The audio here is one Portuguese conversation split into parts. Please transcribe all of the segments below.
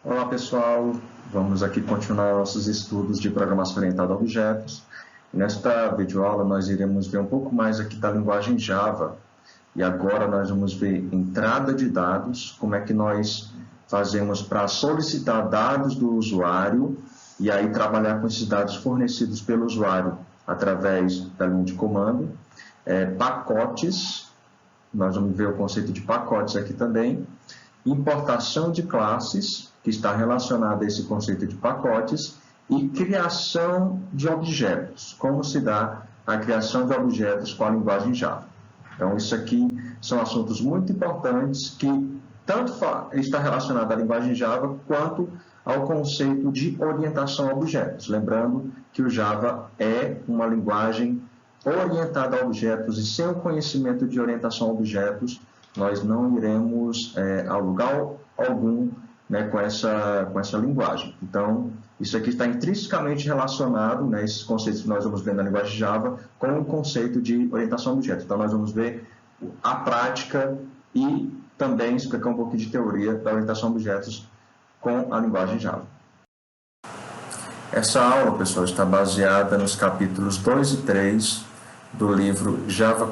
Olá pessoal, vamos aqui continuar nossos estudos de programação orientada a objetos. Nesta videoaula nós iremos ver um pouco mais aqui da linguagem Java. E agora nós vamos ver entrada de dados, como é que nós fazemos para solicitar dados do usuário e aí trabalhar com esses dados fornecidos pelo usuário através da linha de comando. Pacotes, nós vamos ver o conceito de pacotes aqui também. Importação de classes, que está relacionada a esse conceito de pacotes, e criação de objetos, como se dá a criação de objetos com a linguagem Java. Então, isso aqui são assuntos muito importantes que tanto está relacionado à linguagem Java quanto ao conceito de orientação a objetos. Lembrando que o Java é uma linguagem orientada a objetos e sem o conhecimento de orientação a objetos, nós não iremos a lugar algum, né, com essa linguagem. Então, isso aqui está intrinsecamente relacionado, né, esses conceitos que nós vamos ver na linguagem Java, com o conceito de orientação a objetos. Então, nós vamos ver a prática e também explicar um pouco de teoria da orientação a objetos com a linguagem Java. Essa aula, pessoal, está baseada nos capítulos 2 e 3 do livro Java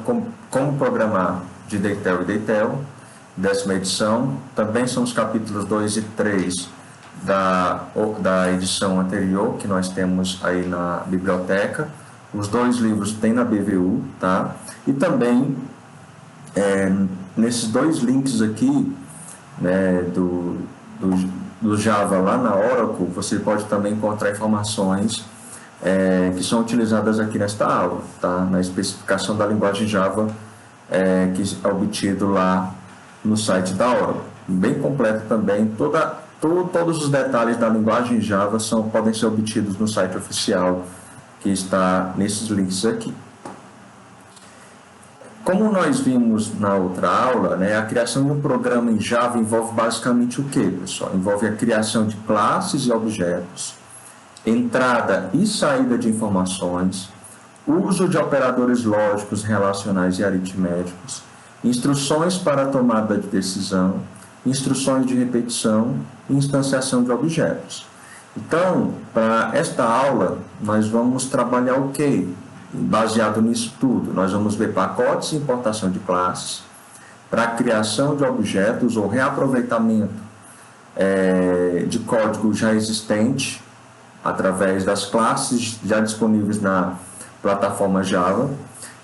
Como Programar, de Deitel e Deitel, 10ª edição. Também são os capítulos 2 e 3 da edição anterior, que nós temos aí na biblioteca. Os dois livros tem na BVU, tá? E também, nesses dois links aqui, né, do Java lá na Oracle, você pode também encontrar informações que são utilizadas aqui nesta aula, tá? Na especificação da linguagem Java, que é obtido lá no site da Oracle. Bem completo também, todos os detalhes da linguagem Java podem ser obtidos no site oficial, que está nesses links aqui. Como nós vimos na outra aula, né, a criação de um programa em Java envolve basicamente o que, pessoal? Envolve a criação de classes e objetos, entrada e saída de informações, uso de operadores lógicos, relacionais e aritméticos, instruções para a tomada de decisão, instruções de repetição e instanciação de objetos. Então, para esta aula, nós vamos trabalhar o quê? Baseado nisso tudo, nós vamos ver pacotes e importação de classes, para a criação de objetos ou reaproveitamento de código já existente, através das classes já disponíveis na plataforma Java,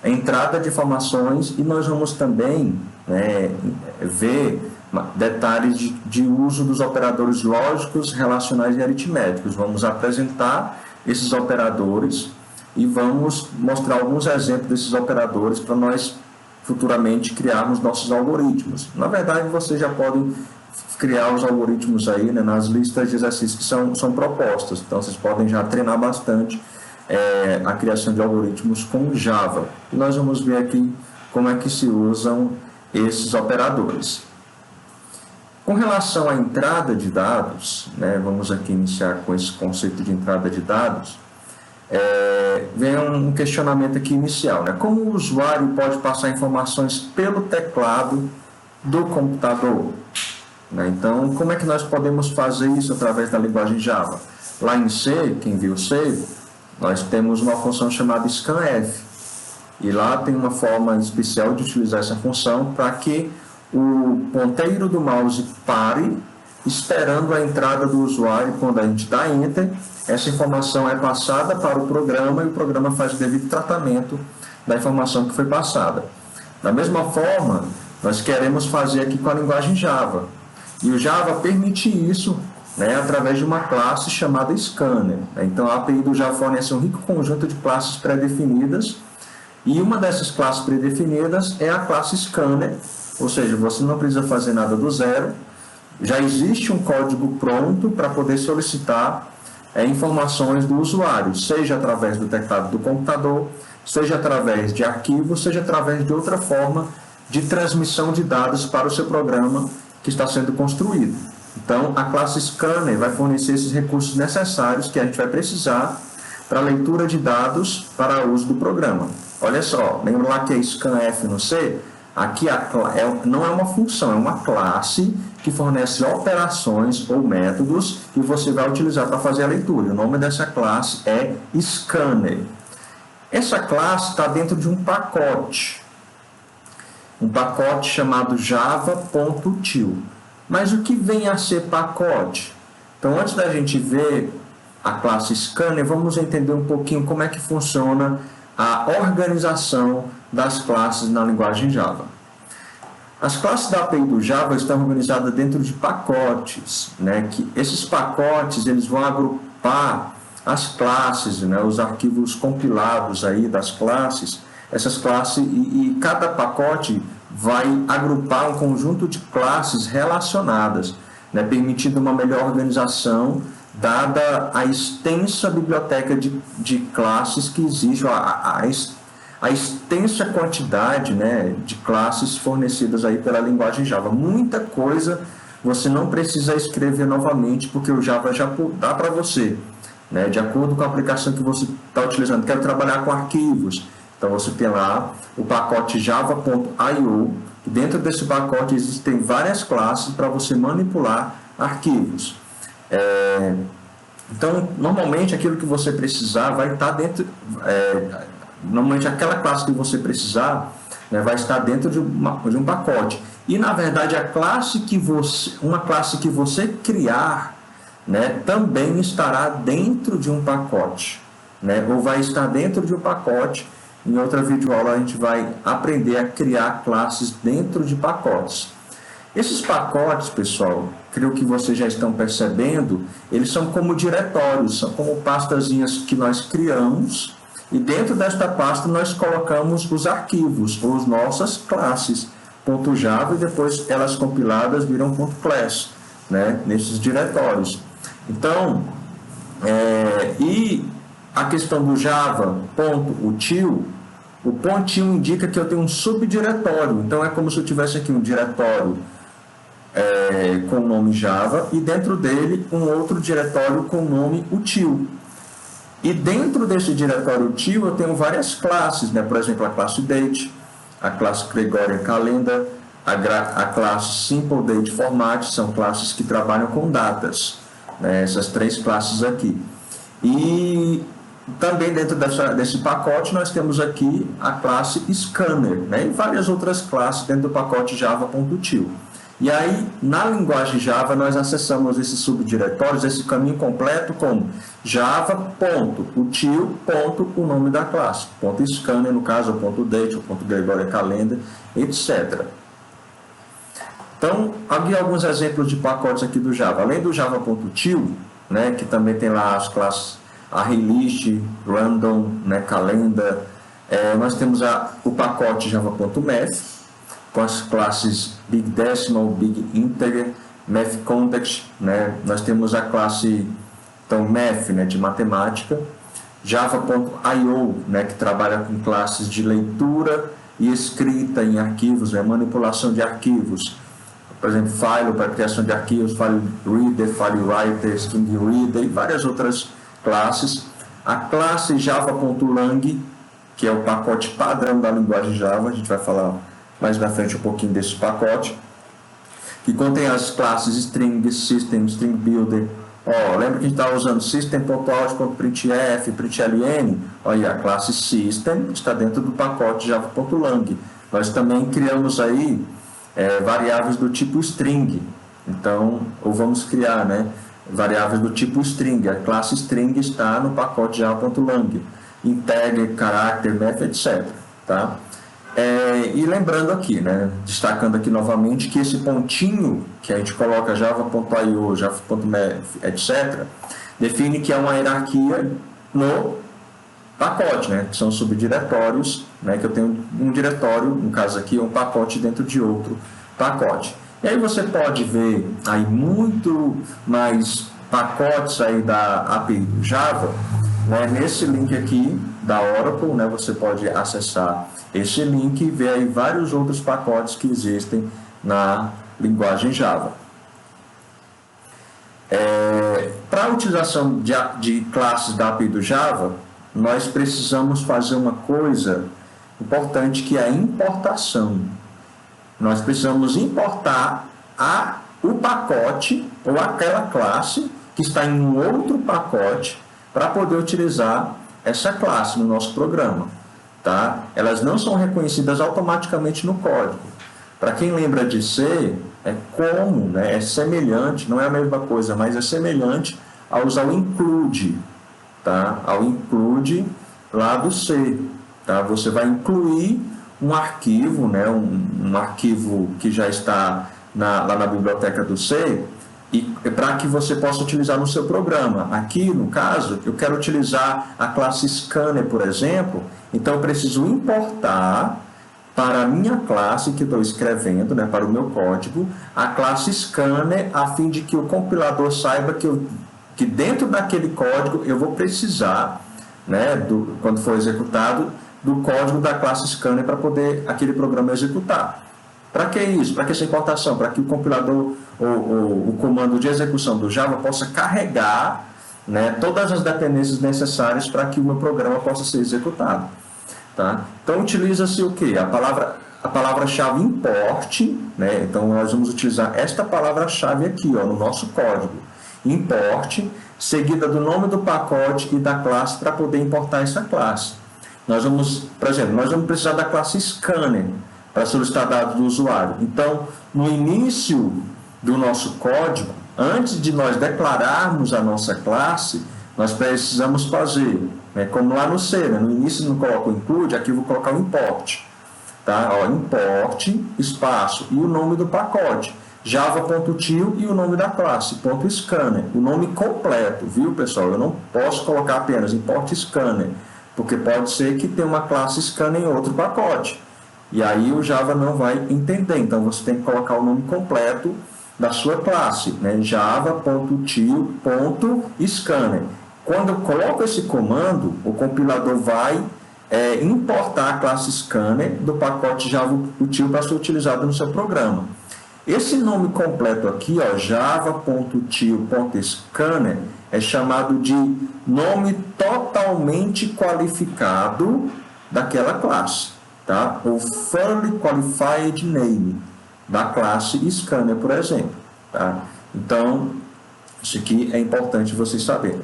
a entrada de informações, e nós vamos também ver detalhes de uso dos operadores lógicos, relacionais e aritméticos. Vamos apresentar esses operadores e vamos mostrar alguns exemplos desses operadores para nós futuramente criarmos nossos algoritmos. Na verdade, vocês já podem criar os algoritmos aí, né, nas listas de exercícios que são propostas. Então, vocês podem já treinar bastante a criação de algoritmos com Java. E nós vamos ver aqui como é que se usam esses operadores. Com relação à entrada de dados, né, vamos aqui iniciar com esse conceito de entrada de dados, vem um questionamento aqui inicial, né? Como o usuário pode passar informações pelo teclado do computador? Então, como é que nós podemos fazer isso através da linguagem Java? Lá em C, quem viu C, nós temos uma função chamada scanf. E lá tem uma forma especial de utilizar essa função para que o ponteiro do mouse pare, esperando a entrada do usuário. Quando a gente dá Enter, essa informação é passada para o programa e o programa faz o devido tratamento da informação que foi passada. Da mesma forma, nós queremos fazer aqui com a linguagem Java. E o Java permite isso, né, através de uma classe chamada Scanner. Então, a API do Java fornece um rico conjunto de classes pré-definidas, e uma dessas classes pré-definidas é a classe Scanner, ou seja, você não precisa fazer nada do zero, já existe um código pronto para poder solicitar informações do usuário, seja através do teclado do computador, seja através de arquivos, seja através de outra forma de transmissão de dados para o seu programa que está sendo construído. Então, a classe Scanner vai fornecer esses recursos necessários que a gente vai precisar para a leitura de dados para uso do programa. Olha só, lembra lá que é scanf no C? Aqui não é uma função, é uma classe que fornece operações ou métodos que você vai utilizar para fazer a leitura. O nome dessa classe é Scanner. Essa classe está dentro de um pacote chamado java.util. Mas o que vem a ser pacote? Então, antes da gente ver a classe Scanner, vamos entender um pouquinho como é que funciona a organização das classes na linguagem Java. As classes da API do Java estão organizadas dentro de pacotes, né? Que esses pacotes eles vão agrupar as classes, né? Os arquivos compilados aí das classes, essas classes e cada pacote vai agrupar um conjunto de classes relacionadas, né? Permitindo uma melhor organização dada a extensa biblioteca de classes que existe, a extensa quantidade, né, de classes fornecidas aí pela linguagem Java. Muita coisa você não precisa escrever novamente, porque o Java já dá para você, né, de acordo com a aplicação que você está utilizando. Quero trabalhar com arquivos, então você tem lá o pacote java.io, e dentro desse pacote existem várias classes para você manipular arquivos. Então, normalmente aquilo que você precisar vai estar dentro, normalmente aquela classe que você precisar, né, vai estar dentro de um pacote. E na verdade uma classe que você criar, né, também estará dentro de um pacote, né, ou vai estar dentro de um pacote. Em outra videoaula a gente vai aprender a criar classes dentro de pacotes. Esses pacotes, pessoal, creio que vocês já estão percebendo, eles são como diretórios, são como pastazinhas que nós criamos, e dentro desta pasta nós colocamos os arquivos, ou as nossas classes, .java, e depois elas compiladas viram .class, né, nesses diretórios. Então, e a questão do java.util, o pontinho indica que eu tenho um subdiretório, então é como se eu tivesse aqui um diretório com o nome Java, e dentro dele um outro diretório com o nome util. E dentro desse diretório util eu tenho várias classes, né? Por exemplo, a classe Date, a classe Gregorian Calendar, a classe Simple Date Format, são classes que trabalham com datas, né? Essas três classes aqui. E também dentro desse pacote nós temos aqui a classe Scanner, né? E várias outras classes dentro do pacote java.util. E aí, na linguagem Java, nós acessamos esses subdiretórios, esse caminho completo como java.util, o nome da classe, .scanner, no caso, .date, .gregorian calendar, etc. Então, aqui alguns exemplos de pacotes aqui do Java. Além do java.util, né, que também tem lá as classes arraylist, random, né, calendar, nós temos o pacote java.math, com as classes Big Decimal, Big Integer, Math Context, né? Nós temos a classe então, Math, né, de matemática, Java.io, né, que trabalha com classes de leitura e escrita em arquivos, né, manipulação de arquivos, por exemplo, file para criação de arquivos, file reader, file writer, string reader e várias outras classes. A classe Java.lang, que é o pacote padrão da linguagem Java, a gente vai falar mais na frente um pouquinho desse pacote, que contém as classes string, system, string builder. Lembra que a gente estava usando system.out.printf, println? Olha, a classe system está dentro do pacote java.lang. Nós também criamos aí variáveis do tipo string. Então, ou vamos criar, né, variáveis do tipo string. A classe string está no pacote java.lang. Integer, character, math, etc. Tá? E lembrando aqui, né, destacando aqui novamente que esse pontinho que a gente coloca java.io, java.math, etc., define que é uma hierarquia no pacote, né, que são subdiretórios, né, que eu tenho um diretório, no caso aqui, um pacote dentro de outro pacote. E aí você pode ver aí muito mais pacotes aí da API do Java, né, nesse link aqui da Oracle, né, você pode acessar esse link e ver aí vários outros pacotes que existem na linguagem Java. Para a utilização de classes da API do Java, nós precisamos fazer uma coisa importante, que é a importação. Nós precisamos importar o pacote ou aquela classe que está em um outro pacote para poder utilizar essa classe no nosso programa. Tá? Elas não são reconhecidas automaticamente no código. Para quem lembra de C, é como, né? É semelhante, não é a mesma coisa, mas é semelhante ao usar o include, tá? Ao include lá do C. Tá? Você vai incluir um arquivo, né? um arquivo que já está lá na biblioteca do C, e para que você possa utilizar no seu programa. Aqui, no caso, eu quero utilizar a classe scanner, por exemplo, então eu preciso importar para a minha classe que estou escrevendo, né, para o meu código, a classe scanner, a fim de que o compilador saiba que dentro daquele código eu vou precisar, né, quando for executado, do código da classe scanner para poder aquele programa executar. Para que isso? Para que essa importação? Para que o compilador ou o comando de execução do Java possa carregar, né, todas as dependências necessárias para que o meu programa possa ser executado. Tá? Então, utiliza-se o quê? A palavra-chave import, né? Então, nós vamos utilizar esta palavra-chave aqui, ó, no nosso código. Import, seguida do nome do pacote e da classe para poder importar essa classe. Nós vamos, por exemplo, nós vamos precisar da classe scanner para solicitar dados do usuário. Então, no início do nosso código, antes de nós declararmos a nossa classe, nós precisamos fazer, né, como lá no C, né, no início não coloco o include, aqui eu vou colocar o import. Tá? Ó, import, espaço, e o nome do pacote, java.til e o nome da classe, .scanner, o nome completo, viu, pessoal? Eu não posso colocar apenas import scanner, porque pode ser que tenha uma classe scanner em outro pacote. E aí o Java não vai entender. Então, você tem que colocar o nome completo da sua classe, né? java.til.scanner. Quando eu coloco esse comando, o compilador vai importar a classe scanner do pacote java.til para ser utilizado no seu programa. Esse nome completo aqui, ó, java.til.scanner, é chamado de nome totalmente qualificado daquela classe. Tá? Ou Fully Qualified Name da classe Scanner, por exemplo. Tá? Então, isso aqui é importante vocês saberem.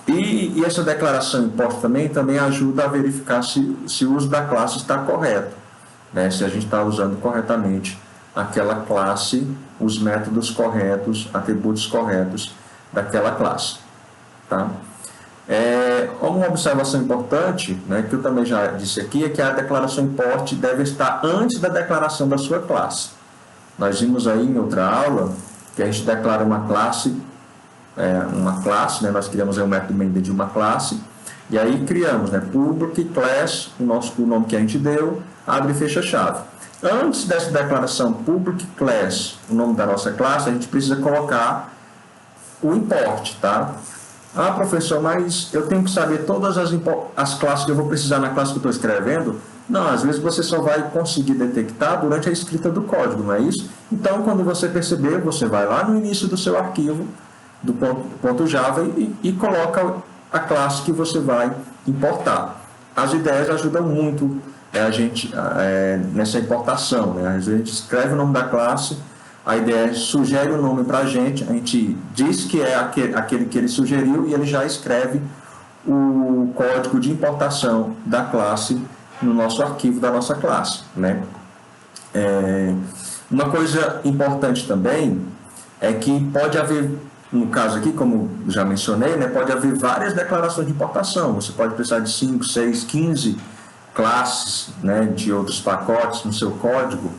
E essa declaração import também ajuda a verificar se o uso da classe está correto, né? Se a gente está usando corretamente aquela classe, os métodos corretos, atributos corretos daquela classe. Tá? Uma observação importante, né, que eu também já disse aqui, é que a declaração import deve estar antes da declaração da sua classe. Nós vimos aí em outra aula que a gente declara uma classe, né, nós criamos aí um método member de uma classe, e aí criamos, né, public class, o nome que a gente deu, abre e fecha a chave. Antes dessa declaração public class, o nome da nossa classe, a gente precisa colocar o import, tá? Ah, professor, mas eu tenho que saber todas as classes que eu vou precisar na classe que eu estou escrevendo? Não, às vezes você só vai conseguir detectar durante a escrita do código, não é isso? Então, quando você perceber, você vai lá no início do seu arquivo, do ponto Java, e coloca a classe que você vai importar. As ideias ajudam muito a gente nessa importação, né? Às vezes a gente escreve o nome da classe, a ideia sugere o nome para a gente diz que é aquele que ele sugeriu e ele já escreve o código de importação da classe no nosso arquivo da nossa classe, né? Uma coisa importante também é que pode haver, no caso aqui, como já mencionei, né, pode haver várias declarações de importação. Você pode precisar de 5, 6, 15 classes, né, de outros pacotes no seu código,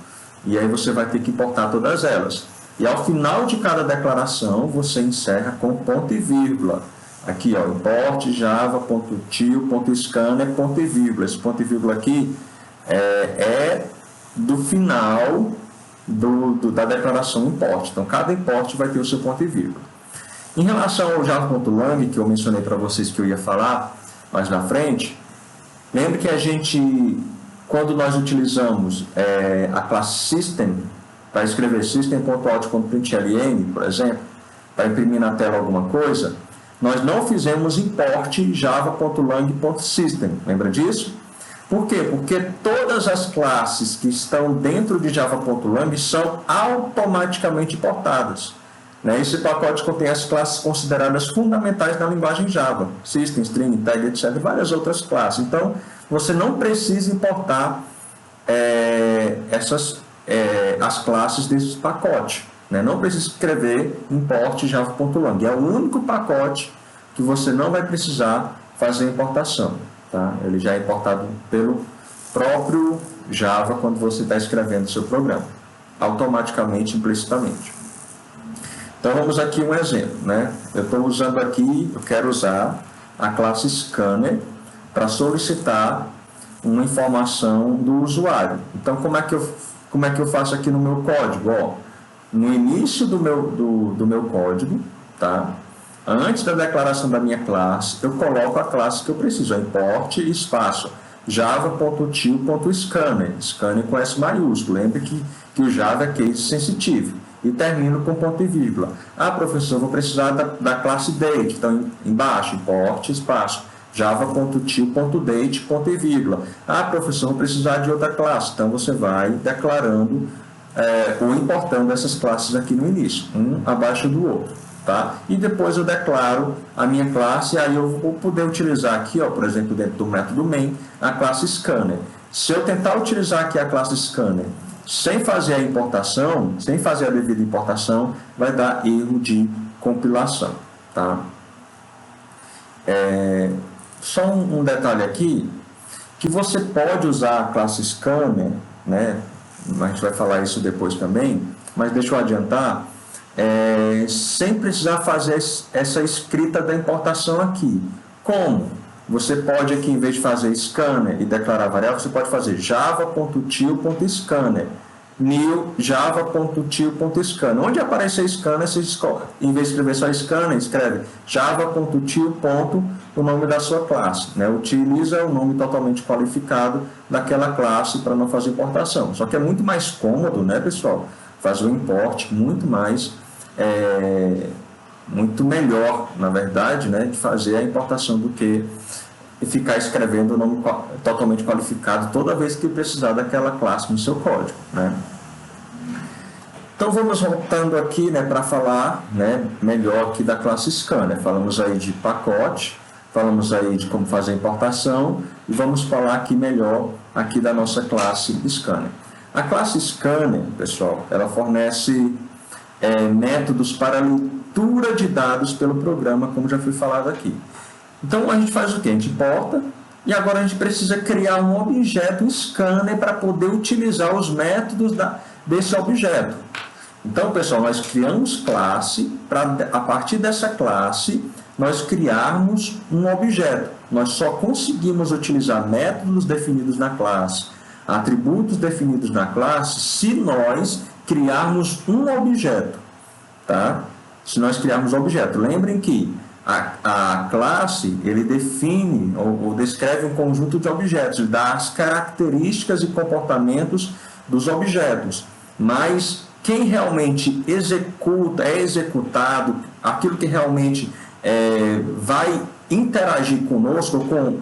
e aí você vai ter que importar todas elas. E ao final de cada declaração, você encerra com ponto e vírgula. Aqui, ó, import java.til.scanner, ponto e vírgula. Esse ponto e vírgula aqui é do final da declaração import. Então, cada import vai ter o seu ponto e vírgula. Em relação ao java.lang, que eu mencionei para vocês que eu ia falar mais na frente, lembre que a gente, quando nós utilizamos a classe system, para escrever system.out.println, por exemplo, para imprimir na tela alguma coisa, nós não fizemos import java.lang.system. Lembra disso? Por quê? Porque todas as classes que estão dentro de Java.lang são automaticamente importadas. Né? Esse pacote contém as classes consideradas fundamentais da linguagem Java, System, String, Tag, etc., e várias outras classes. Então, você não precisa importar as classes desse pacote. Né? Não precisa escrever import Java.lang. É o único pacote que você não vai precisar fazer importação. Tá? Ele já é importado pelo próprio Java quando você está escrevendo o seu programa, automaticamente, implicitamente. Então, vamos aqui um exemplo. Né? Eu estou usando aqui, eu quero usar a classe Scanner para solicitar uma informação do usuário. Então, como é que eu faço aqui no meu código? Ó, no início do meu código, tá? Antes da declaração da minha classe, eu coloco a classe que eu preciso, import espaço java.til.scanner, scanner com S maiúsculo. Lembre que o Java é case sensitivo. E termino com ponto e vírgula. Ah, professor, vou precisar da classe date. Então, embaixo, import espaço java.til.date, ponto e vírgula. Ah, professor, vou precisar de outra classe. Então, você vai declarando ou importando essas classes aqui no início, um abaixo do outro. Tá? E depois eu declaro a minha classe, e aí eu vou poder utilizar aqui, ó, por exemplo, dentro do método main, a classe scanner. Se eu tentar utilizar aqui a classe scanner sem fazer a importação, sem fazer a devida importação, vai dar erro de compilação. Tá? Só um detalhe aqui, que você pode usar a classe scanner, né? A gente vai falar isso depois também, mas deixa eu adiantar, sem precisar fazer essa escrita da importação aqui. Como? Você pode aqui, em vez de fazer scanner e declarar variável, você pode fazer java.til.scanner, new java.til.scanner. Onde aparecer scanner, você escolhe, em vez de escrever só scanner, escreve java.til. O nome da sua classe. Né? Utiliza o nome totalmente qualificado daquela classe para não fazer importação. Só que é muito mais cômodo, né, pessoal? Fazer o import muito mais, muito melhor, na verdade, né, de fazer a importação do que ficar escrevendo o nome totalmente qualificado toda vez que precisar daquela classe no seu código. Né? Então, vamos voltando aqui, né, para falar, né, melhor aqui da classe Scanner. Falamos aí de pacote, falamos aí de como fazer a importação e vamos falar aqui melhor aqui da nossa classe Scanner. A classe Scanner, pessoal, ela fornece métodos para leitura de dados pelo programa, como já foi falado aqui. Então, a gente faz o quê? A gente importa e agora a gente precisa criar um objeto Scanner para poder utilizar os métodos desse objeto. Então, pessoal, nós criamos classe para, a partir dessa classe, nós criarmos um objeto. Nós só conseguimos utilizar métodos definidos na classe, atributos definidos na classe, se nós criarmos um objeto. Tá? Se nós criarmos um objeto. Lembrem que a classe, ele define ou descreve um conjunto de objetos, ele dá as características e comportamentos dos objetos. Mas quem realmente é executado, aquilo que realmente vai interagir conosco ou com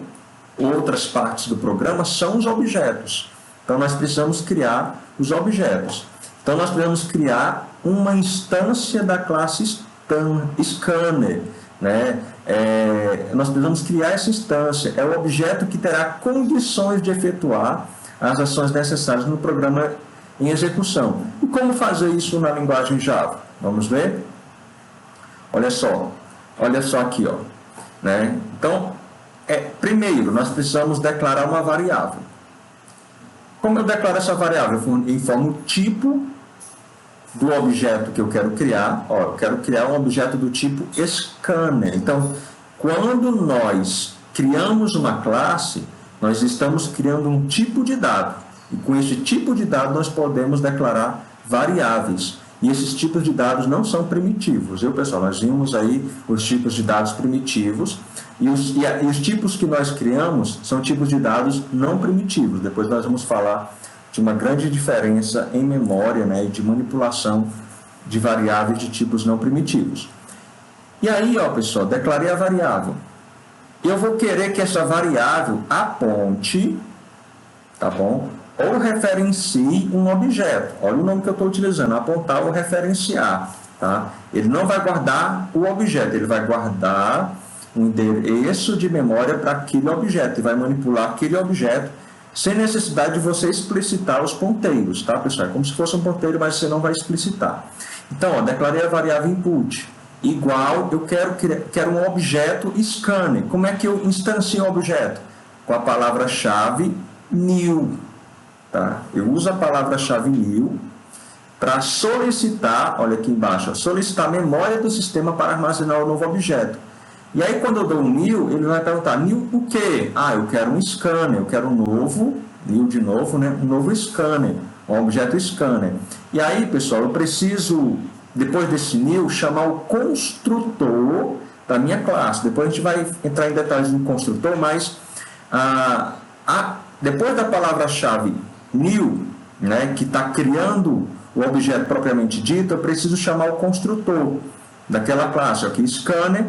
outras partes do programa são os objetos. Então, nós precisamos criar os objetos. Então, nós precisamos criar uma instância da classe Scanner. Né? Nós precisamos criar essa instância. É o objeto que terá condições de efetuar as ações necessárias no programa em execução. E como fazer isso na linguagem Java? Vamos ver? Olha só aqui, ó, né? Então, primeiro, nós precisamos declarar uma variável. Como eu declaro essa variável? Eu informo o tipo do objeto que eu quero criar. Ó, eu quero criar um objeto do tipo Scanner. Então, quando nós criamos uma classe, nós estamos criando um tipo de dado. E com esse tipo de dado, nós podemos declarar variáveis. E esses tipos de dados não são primitivos. Pessoal, nós vimos aí os tipos de dados primitivos e os tipos que nós criamos são tipos de dados não primitivos. Depois nós vamos falar de uma grande diferença em memória, né, e de manipulação de variáveis de tipos não primitivos. E aí, ó, pessoal, declarei a variável. Eu vou querer que essa variável aponte tá bom? Ou referencie um objeto. Olha o nome que eu estou utilizando, apontar ou referenciar, tá? Ele não vai guardar o objeto, ele vai guardar um endereço de memória para aquele objeto e vai manipular aquele objeto sem necessidade de você explicitar os ponteiros, tá, pessoal? É como se fosse um ponteiro, mas você não vai explicitar. Então, ó, declarei a variável input igual, eu quero um objeto scanner. Como é que eu instancio um objeto? Com a palavra-chave new. Tá? Eu uso a palavra-chave new para solicitar, olha aqui embaixo, solicitar memória do sistema para armazenar o novo objeto. E aí, quando eu dou um new, ele vai perguntar, new o quê? Ah, eu quero um scanner, eu quero um novo, new de novo, né? Um novo scanner, um objeto scanner. E aí, pessoal, eu preciso, depois desse new, chamar o construtor da minha classe. Depois a gente vai entrar em detalhes do construtor, mas depois da palavra-chave new, né, que está criando o objeto propriamente dito, eu preciso chamar o construtor daquela classe, aqui, scanner,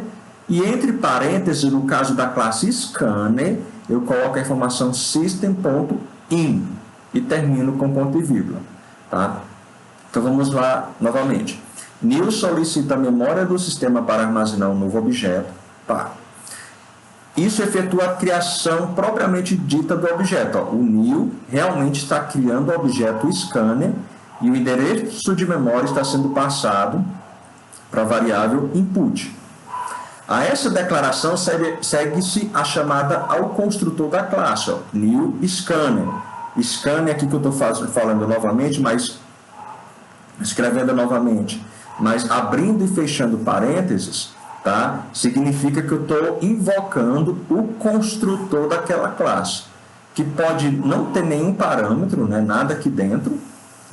e entre parênteses, no caso da classe scanner, eu coloco a informação system.in e termino com ponto e vírgula. Tá? Então vamos lá novamente. New solicita a memória do sistema para armazenar um novo objeto. Tá. Isso efetua a criação propriamente dita do objeto. Ó. O new realmente está criando o objeto scanner e o endereço de memória está sendo passado para a variável input. A essa declaração segue-se a chamada ao construtor da classe, ó, new scanner. Scanner aqui que eu estou falando novamente, mas escrevendo novamente, mas abrindo e fechando parênteses, tá? Significa que eu estou invocando o construtor daquela classe, que pode não ter nenhum parâmetro, né, nada aqui dentro,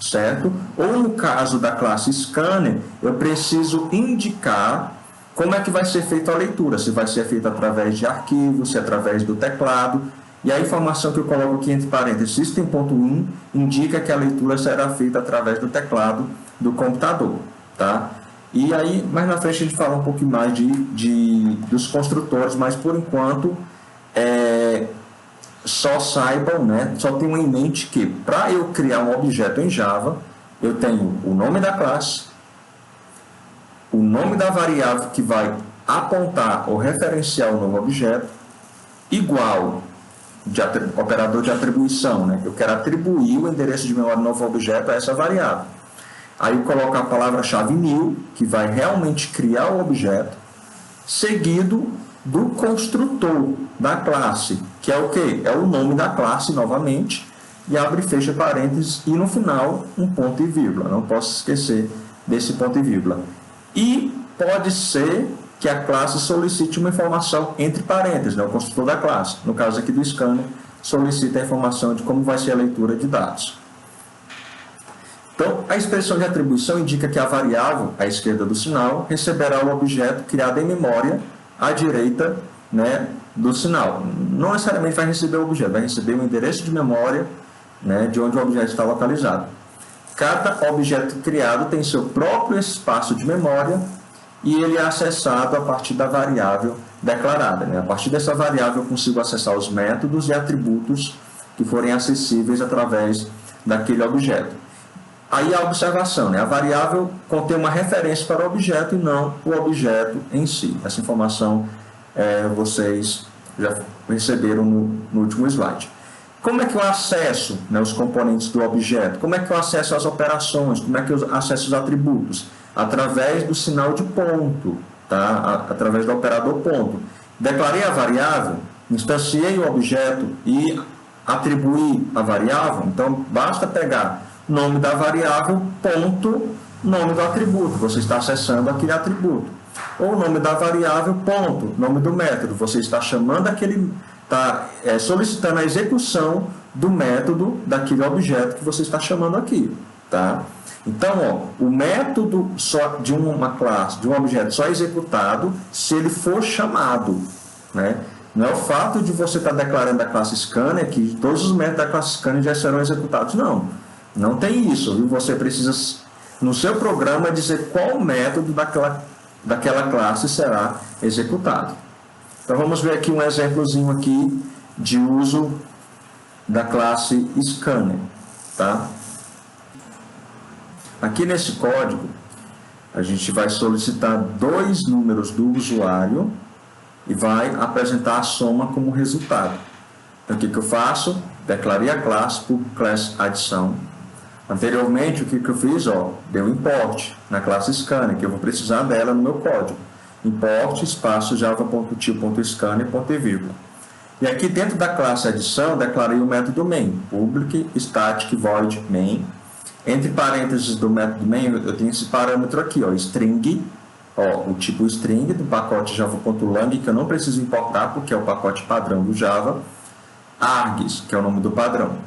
certo? Ou no caso da classe scanner, eu preciso indicar como é que vai ser feita a leitura, se vai ser feita através de arquivo, se é através do teclado, e a informação que eu coloco aqui entre parênteses, system.in, indica que a leitura será feita através do teclado do computador, tá? E aí, mais na frente a gente fala um pouquinho mais dos construtores, mas por enquanto, só saibam, né, só tenham em mente que para eu criar um objeto em Java, eu tenho o nome da classe, o nome da variável que vai apontar ou referenciar o novo objeto, igual operador de atribuição, né? Eu quero atribuir o endereço de memória do novo objeto a essa variável. Aí eu coloco a palavra-chave new, que vai realmente criar o objeto, seguido do construtor da classe, que é o quê? É o nome da classe, novamente, e abre e fecha parênteses, e no final, um ponto e vírgula. Não posso esquecer desse ponto e vírgula. E pode ser que a classe solicite uma informação entre parênteses, né? O construtor da classe. No caso aqui do scanner, solicita a informação de como vai ser a leitura de dados. Então, a expressão de atribuição indica que a variável, à esquerda do sinal, receberá o objeto criado em memória à direita, né, do sinal. Não necessariamente vai receber o objeto, vai receber o endereço de memória, né, de onde o objeto está localizado. Cada objeto criado tem seu próprio espaço de memória e ele é acessado a partir da variável declarada, né? A partir dessa variável eu consigo acessar os métodos e atributos que forem acessíveis através daquele objeto. Aí a observação, né? A variável contém uma referência para o objeto e não o objeto em si. Essa informação vocês já receberam no último slide. Como é que eu acesso, né, os componentes do objeto? Como é que eu acesso as operações? Como é que eu acesso os atributos? Através do sinal de ponto, tá? Através do operador ponto. Declarei a variável, instanciei o objeto e atribuí a variável, então basta pegar nome da variável, ponto, nome do atributo. Você está acessando aquele atributo. Ou nome da variável, ponto, nome do método. Você está chamando aquele... Está solicitando a execução do método daquele objeto que você está chamando aqui, tá? Então, ó, o método só de uma classe, de um objeto só é executado se ele for chamado, né? Não é o fato de você estar declarando a classe scanner que todos os métodos da classe scanner já serão executados, não. Não tem isso, viu? Você precisa, no seu programa, dizer qual método daquela classe será executado. Então, vamos ver aqui um exemplozinho aqui de uso da classe Scanner, tá? Aqui nesse código, a gente vai solicitar 2 números do usuário e vai apresentar a soma como resultado. Então, o que eu faço? Declarei a classe por class adição. Anteriormente, o que eu fiz? Deu import na classe Scanner, que eu vou precisar dela no meu código. Import, espaço, java.tio.scanner, ponto e vírgula. E aqui dentro da classe adição, declarei o método main, public static void main. Entre parênteses do método main, eu tenho esse parâmetro aqui, string, o tipo string do pacote java.lang, que eu não preciso importar, porque é o pacote padrão do Java. Args, que é o nome do padrão,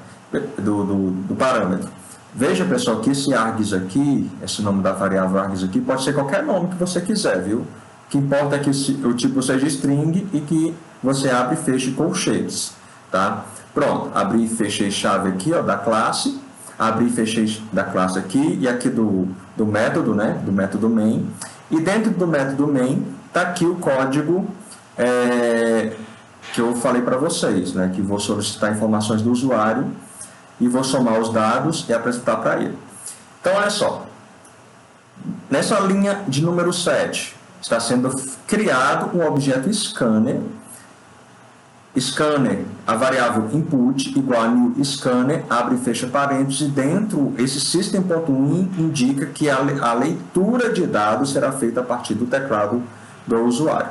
do parâmetro. Veja, pessoal, que esse args aqui, esse nome da variável args aqui, pode ser qualquer nome que você quiser, viu? O que importa é que o tipo seja string e que você abre e feche colchetes, tá? Pronto, abri e fechei chave aqui, da classe, abri e fechei da classe aqui, e aqui do método, né? Do método main. E dentro do método main, tá aqui o código que eu falei para vocês, né? Que vou solicitar informações do usuário e vou somar os dados e apresentar para ele. Então, olha só. Nessa linha de número 7, está sendo criado um objeto scanner. Scanner, a variável input, igual a new scanner, abre e fecha parênteses, e dentro, esse system.in indica que a leitura de dados será feita a partir do teclado do usuário.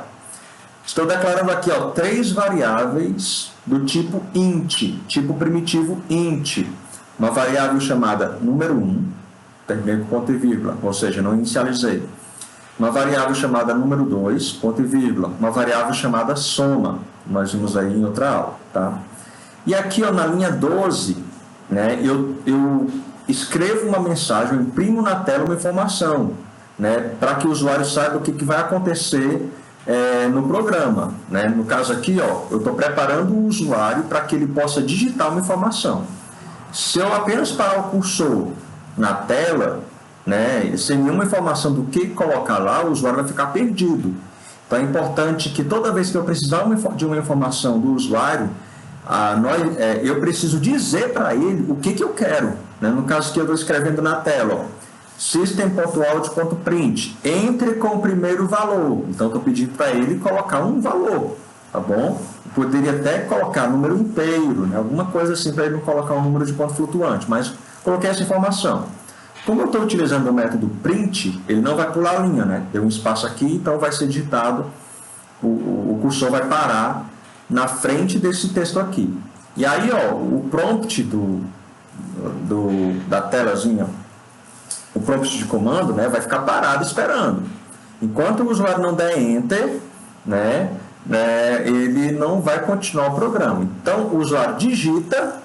Estou declarando aqui 3 variáveis do tipo int, tipo primitivo int. Uma variável chamada número 1, terminei com ponto e vírgula, ou seja, não inicializei. Uma variável chamada número 2, ponto e vírgula. Uma variável chamada soma, nós vimos aí em outra aula, tá? E aqui, na linha 12, né, eu escrevo uma mensagem, eu imprimo na tela uma informação, né, para que o usuário saiba o que vai acontecer no programa, né? No caso aqui, eu estou preparando o usuário para que ele possa digitar uma informação. Se eu apenas parar o cursor na tela, né, sem nenhuma informação do que colocar lá, o usuário vai ficar perdido. Então é importante que toda vez que eu precisar de uma informação do usuário, eu preciso dizer para ele o que eu quero, né? No caso que eu estou escrevendo na tela, system.out.print, entre com o primeiro valor. Então, estou pedindo para ele colocar um valor, tá bom? Eu poderia até colocar número inteiro, né? Alguma coisa assim, para ele não colocar um número de ponto flutuante, mas coloquei essa informação. Como eu estou utilizando o método print, ele não vai pular a linha, né? Deu um espaço aqui, então vai ser digitado, o cursor vai parar na frente desse texto aqui. E aí, o prompt da telazinha, o prompt de comando, né, vai ficar parado esperando. Enquanto o usuário não der Enter, né, ele não vai continuar o programa. Então, o usuário digita.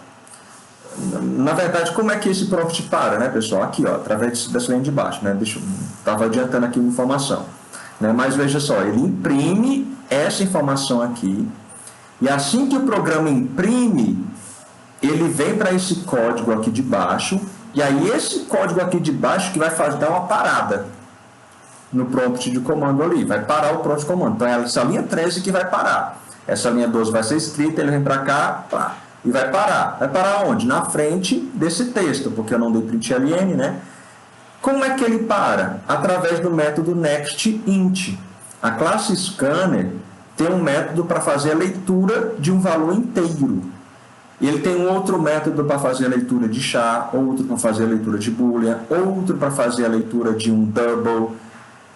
Na verdade, como é que esse prompt para, né, pessoal? Aqui, através dessa linha de baixo, né? Estava adiantando aqui uma informação, né? Mas veja só, ele imprime essa informação aqui, e assim que o programa imprime, ele vem para esse código aqui de baixo, e aí esse código aqui de baixo que vai dar uma parada no prompt de comando ali, vai parar o prompt de comando. Então, é essa linha 13 que vai parar. Essa linha 12 vai ser escrita, ele vem para cá, pá, e vai parar. Vai parar onde? Na frente desse texto, porque eu não dei println, né? Como é que ele para? Através do método nextInt. A classe scanner tem um método para fazer a leitura de um valor inteiro. Ele tem um outro método para fazer a leitura de char, outro para fazer a leitura de boolean, outro para fazer a leitura de um double.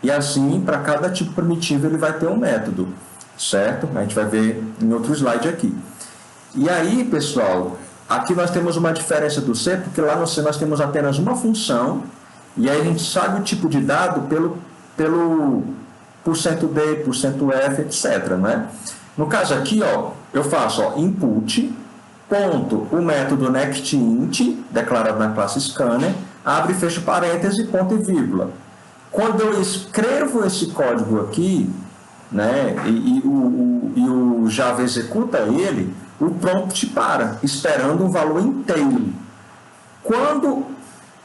E assim, para cada tipo primitivo, ele vai ter um método, certo? A gente vai ver em outro slide aqui. E aí, pessoal, aqui nós temos uma diferença do C, porque lá no C nós temos apenas uma função, e aí a gente sabe o tipo de dado pelo %D, %F, etc. Né? No caso aqui, eu faço input, ponto, o método nextInt, declarado na classe scanner, abre e fecha parêntese, ponto e vírgula. Quando eu escrevo esse código aqui, né, e o Java executa ele, o prompt para, esperando um valor inteiro. Quando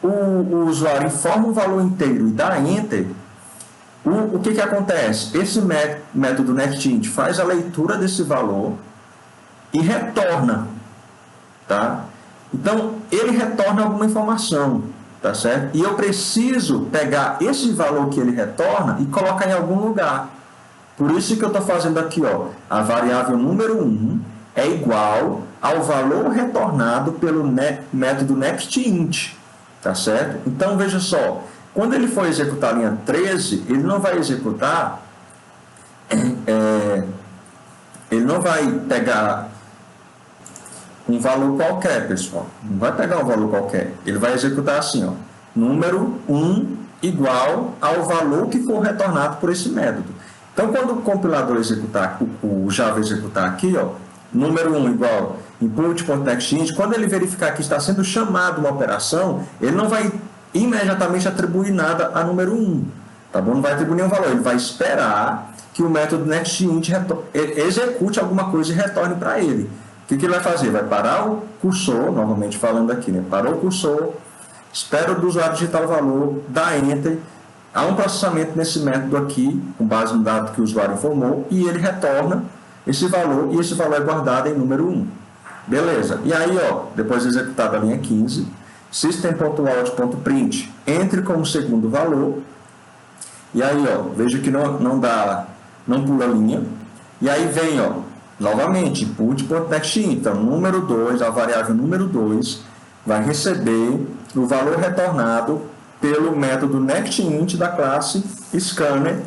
o usuário informa um valor inteiro e dá Enter, o que acontece? Esse método nextInt faz a leitura desse valor e retorna tá? Então, ele retorna alguma informação, tá certo? E eu preciso pegar esse valor que ele retorna e colocar em algum lugar. Por isso que eu estou fazendo aqui, ó, a variável número 1 é igual ao valor retornado pelo método nextInt, tá certo? Então, veja só, quando ele for executar a linha 13, ele não vai executar, ele não vai pegar um valor qualquer, pessoal. Não vai pegar um valor qualquer. Ele vai executar assim, ó, número 1 igual ao valor que for retornado por esse método. Então, quando o compilador executar, o Java executar aqui, ó, número 1 igual input.nextInt, quando ele verificar que está sendo chamado uma operação, ele não vai imediatamente atribuir nada a número 1, tá bom? Não vai atribuir nenhum valor, ele vai esperar que o método nextInt execute alguma coisa e retorne para ele. O que ele vai fazer? Vai parar o cursor, novamente falando aqui, né? Parou o cursor, espera o usuário digitar o valor, dá Enter, há um processamento nesse método aqui, com base no dado que o usuário informou, e ele retorna esse valor, e esse valor é guardado em número 1. Beleza. E aí, ó, depois de executada a linha 15, system.out.print, entre como segundo valor, e aí, ó, veja que não pula a linha, e aí vem, ó, novamente, input.nextInt, então, número 2, a variável número 2, vai receber o valor retornado pelo método nextInt da classe scanner,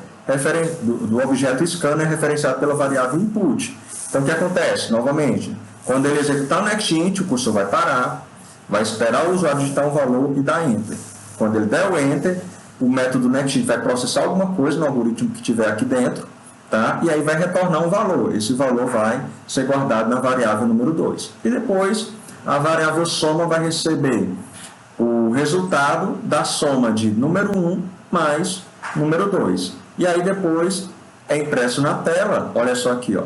do objeto scanner referenciado pela variável input. Então, o que acontece? Novamente, quando ele executar o nextInt, o cursor vai parar, vai esperar o usuário digitar um valor e dar Enter. Quando ele der o Enter, o método nextInt vai processar alguma coisa no algoritmo que tiver aqui dentro, tá? E aí vai retornar um valor. Esse valor vai ser guardado na variável número 2. E depois, a variável soma vai receber o resultado da soma de número 1 mais número 2. E aí depois é impresso na tela, olha só aqui, ó,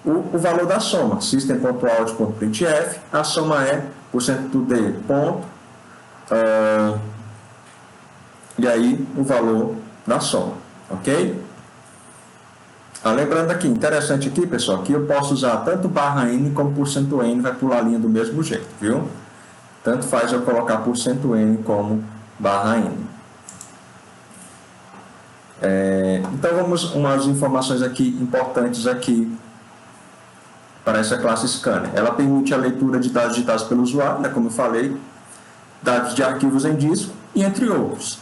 o valor da soma, system.out.printf, a soma é %d ponto, e aí o valor da soma, ok? Lembrando aqui, interessante aqui, pessoal, que eu posso usar tanto /n como %n, vai pular a linha do mesmo jeito, viu? Tanto faz eu colocar %n como /n. Então vamos umas informações aqui importantes aqui para essa classe scanner. Ela permite a leitura de dados digitados pelo usuário, né, como eu falei, dados de arquivos em disco e entre outros.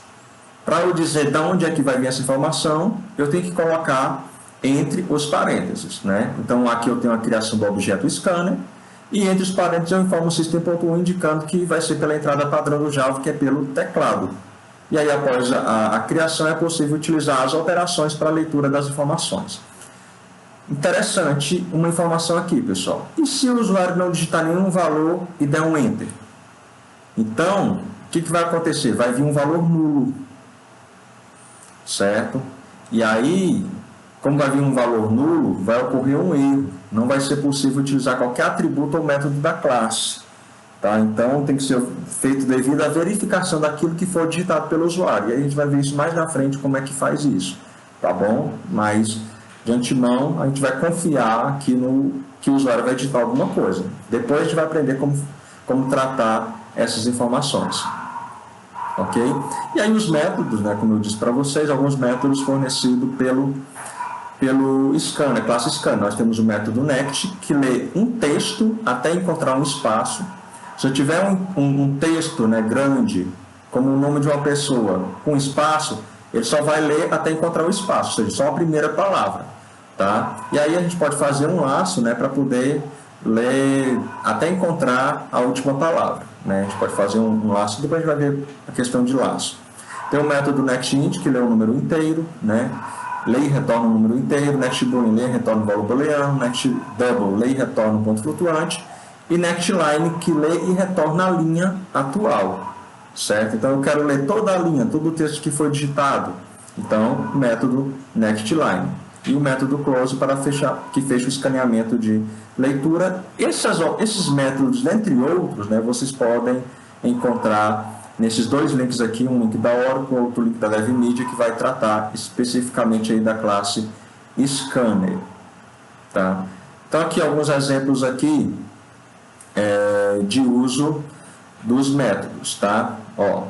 Para eu dizer de onde é que vai vir essa informação, eu tenho que colocar entre os parênteses, né? Então aqui eu tenho a criação do objeto scanner e entre os parênteses eu informo o system.1 indicando que vai ser pela entrada padrão do Java, que é pelo teclado. E aí, após a criação, é possível utilizar as operações para a leitura das informações. Interessante uma informação aqui, pessoal. E se o usuário não digitar nenhum valor e der um Enter? Então, o que vai acontecer? Vai vir um valor nulo, certo? E aí, como vai vir um valor nulo, vai ocorrer um erro. Não vai ser possível utilizar qualquer atributo ou método da classe. Tá? Então, tem que ser feito devido à verificação daquilo que for digitado pelo usuário. E aí a gente vai ver isso mais na frente, como é que faz isso. Tá bom? Mas, de antemão, a gente vai confiar que o usuário vai digitar alguma coisa. Depois a gente vai aprender como tratar essas informações. Ok? E aí os métodos, né, como eu disse para vocês, alguns métodos fornecidos pelo scanner, classe scanner. Nós temos o método next, que lê um texto até encontrar um espaço. Se eu tiver um texto, né, grande, como o nome de uma pessoa, com espaço, ele só vai ler até encontrar o espaço, ou seja, só a primeira palavra. Tá? E aí a gente pode fazer um laço, né, para poder ler até encontrar a última palavra. Né? A gente pode fazer um laço, depois a gente vai ver a questão de laço. Tem o método nextInt, que lê o número inteiro, né? Lê e retorna o número inteiro, nextBoolean lê e retorna o valor booleano, nextDouble lê e retorna o ponto flutuante, e nextLine, que lê e retorna a linha atual, certo? Então eu quero ler toda a linha, todo o texto que foi digitado. Então, método nextLine. E o método close que fecha o escaneamento de leitura. Esses métodos, entre outros, né, vocês podem encontrar nesses dois links aqui, um link da Oracle, outro link da LevMedia, que vai tratar especificamente aí da classe scanner. Tá? Então aqui alguns exemplos aqui de uso dos métodos, tá? Ó,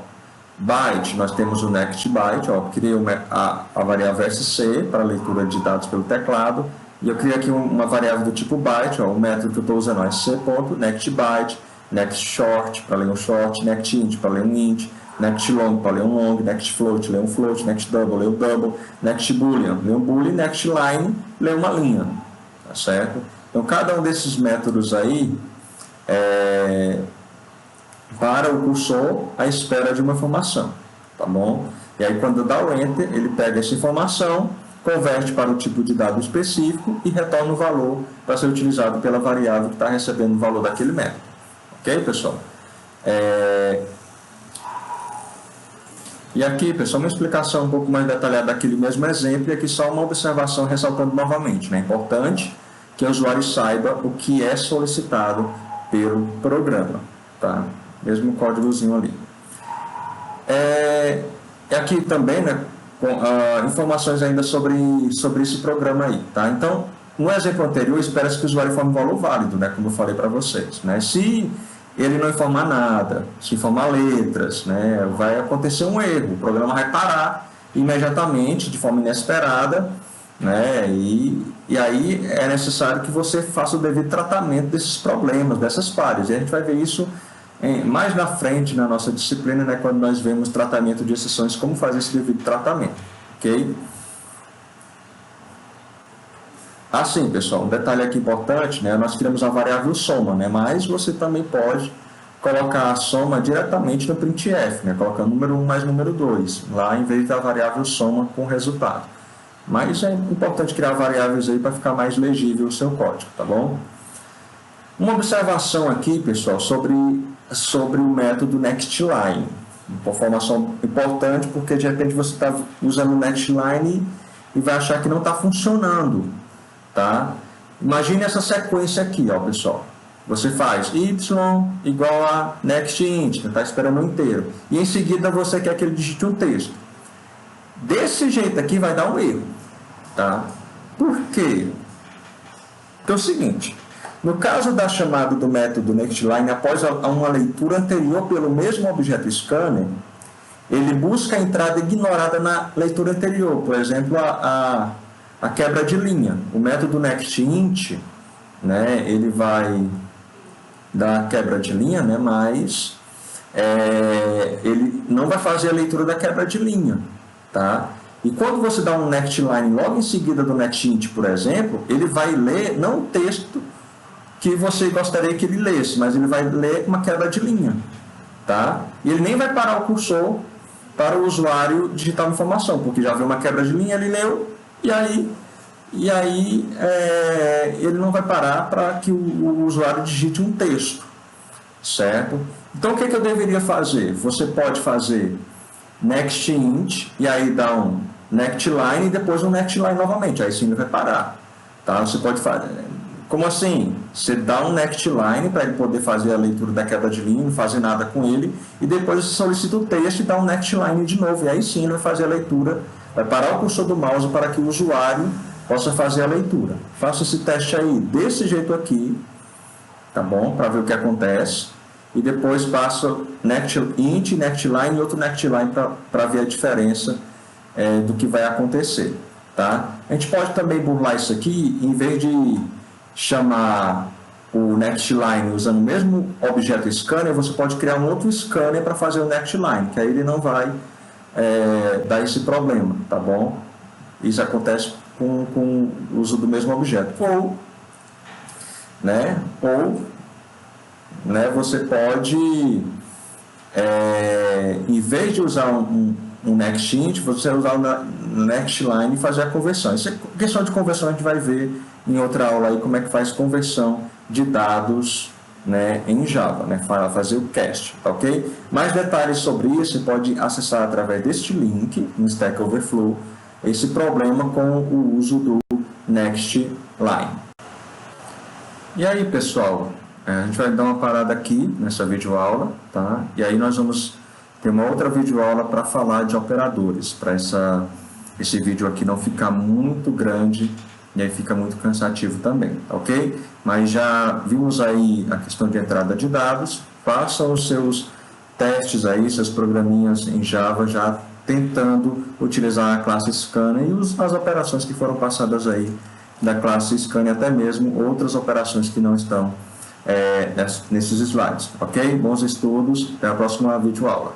byte, nós temos o next byte, ó, criei a variável sc para leitura de dados pelo teclado, e eu criei aqui uma variável do tipo byte, ó, o método que eu estou usando é sc.nextByte, next short para ler um short, next int para ler um int, next long para ler um long, next float ler um float, next double ler um double, next boolean ler um boolean, next line ler uma linha, tá certo? Então cada um desses métodos aí para o cursor à espera de uma informação, tá bom? E aí quando dá o enter, ele pega essa informação, converte para o tipo de dado específico e retorna o valor para ser utilizado pela variável que está recebendo o valor daquele método. Ok, pessoal? E aqui, pessoal, uma explicação um pouco mais detalhada daquele mesmo exemplo, e aqui só uma observação ressaltando novamente, né? É importante que o usuário saiba o que é solicitado pelo programa, tá? Mesmo códigozinho ali. Aqui também, né, informações ainda sobre esse programa aí, tá? Então, no exemplo anterior, espera-se que o usuário informe um valor válido, né, como eu falei para vocês, né? Se ele não informar nada, se informar letras, né, vai acontecer um erro, o programa vai parar imediatamente, de forma inesperada, né, e aí é necessário que você faça o devido tratamento desses problemas, dessas falhas, e a gente vai ver isso mais na frente na nossa disciplina, né, quando nós vemos tratamento de exceções, como fazer esse devido tratamento, ok? Assim, pessoal, um detalhe aqui importante, né, nós criamos a variável soma, né, mas você também pode colocar a soma diretamente no printf, né, colocando número 1 mais número 2, lá em vez da variável soma com resultado. Mas é importante criar variáveis aí para ficar mais legível o seu código, tá bom? Uma observação aqui, pessoal, sobre o método nextLine. Informação importante, porque de repente você está usando o nextLine e vai achar que não está funcionando, tá? Imagine essa sequência aqui, ó, pessoal. Você faz y igual a nextInt, está esperando o inteiro. E em seguida você quer que ele digite um texto. Desse jeito aqui vai dar um erro, tá? Por quê? Porque é o seguinte, no caso da chamada do método nextLine, após uma leitura anterior pelo mesmo objeto scanner, ele busca a entrada ignorada na leitura anterior, por exemplo, a quebra de linha. O método nextInt, né, ele vai dar a quebra de linha, né, mas ele não vai fazer a leitura da quebra de linha, tá? E quando você dá um nextLine logo em seguida do nextInt, por exemplo, ele vai ler não o texto que você gostaria que ele lesse, mas ele vai ler uma quebra de linha, tá? E ele nem vai parar o cursor para o usuário digitar uma informação, porque já viu uma quebra de linha, ele leu, e aí ele não vai parar para que o usuário digite um texto, certo? Então, o que eu deveria fazer? Você pode fazer nextInt, e aí dá um nextLine, e depois um nextLine novamente, aí sim ele vai parar, tá? Você pode fazer... Como assim? Você dá um nextLine para ele poder fazer a leitura da quebra de linha, não fazer nada com ele, e depois você solicita o texto e dá um nextLine de novo, e aí sim ele vai fazer a leitura, vai parar o cursor do mouse para que o usuário possa fazer a leitura. Faça esse teste aí desse jeito aqui, tá bom? Para ver o que acontece, e depois passa nextInt, nextLine e outro nextLine para ver a diferença do que vai acontecer, tá? A gente pode também burlar isso aqui, em vez de chamar o nextLine usando o mesmo objeto scanner, você pode criar um outro scanner para fazer o nextLine, que aí ele não vai dar esse problema, tá bom? Isso acontece com o uso do mesmo objeto. Ou você pode, em vez de usar um nextInt, você usar o nextLine e fazer a conversão. Isso é questão de conversão, a gente vai ver em outra aula aí como é que faz conversão de dados, né, em Java, né, fazer o cast, ok? Mais detalhes sobre isso você pode acessar através deste link no Stack Overflow, esse problema com o uso do nextLine. E aí, pessoal, a gente vai dar uma parada aqui nessa videoaula, tá? E aí nós vamos ter uma outra videoaula para falar de operadores, para esse vídeo aqui não ficar muito grande e aí fica muito cansativo também, ok? Mas já vimos aí a questão de entrada de dados, faça os seus testes aí, seus programinhas em Java, já tentando utilizar a classe Scanner e as operações que foram passadas aí da classe Scanner, até mesmo outras operações que não estão nesses slides, ok? Bons estudos, até a próxima videoaula.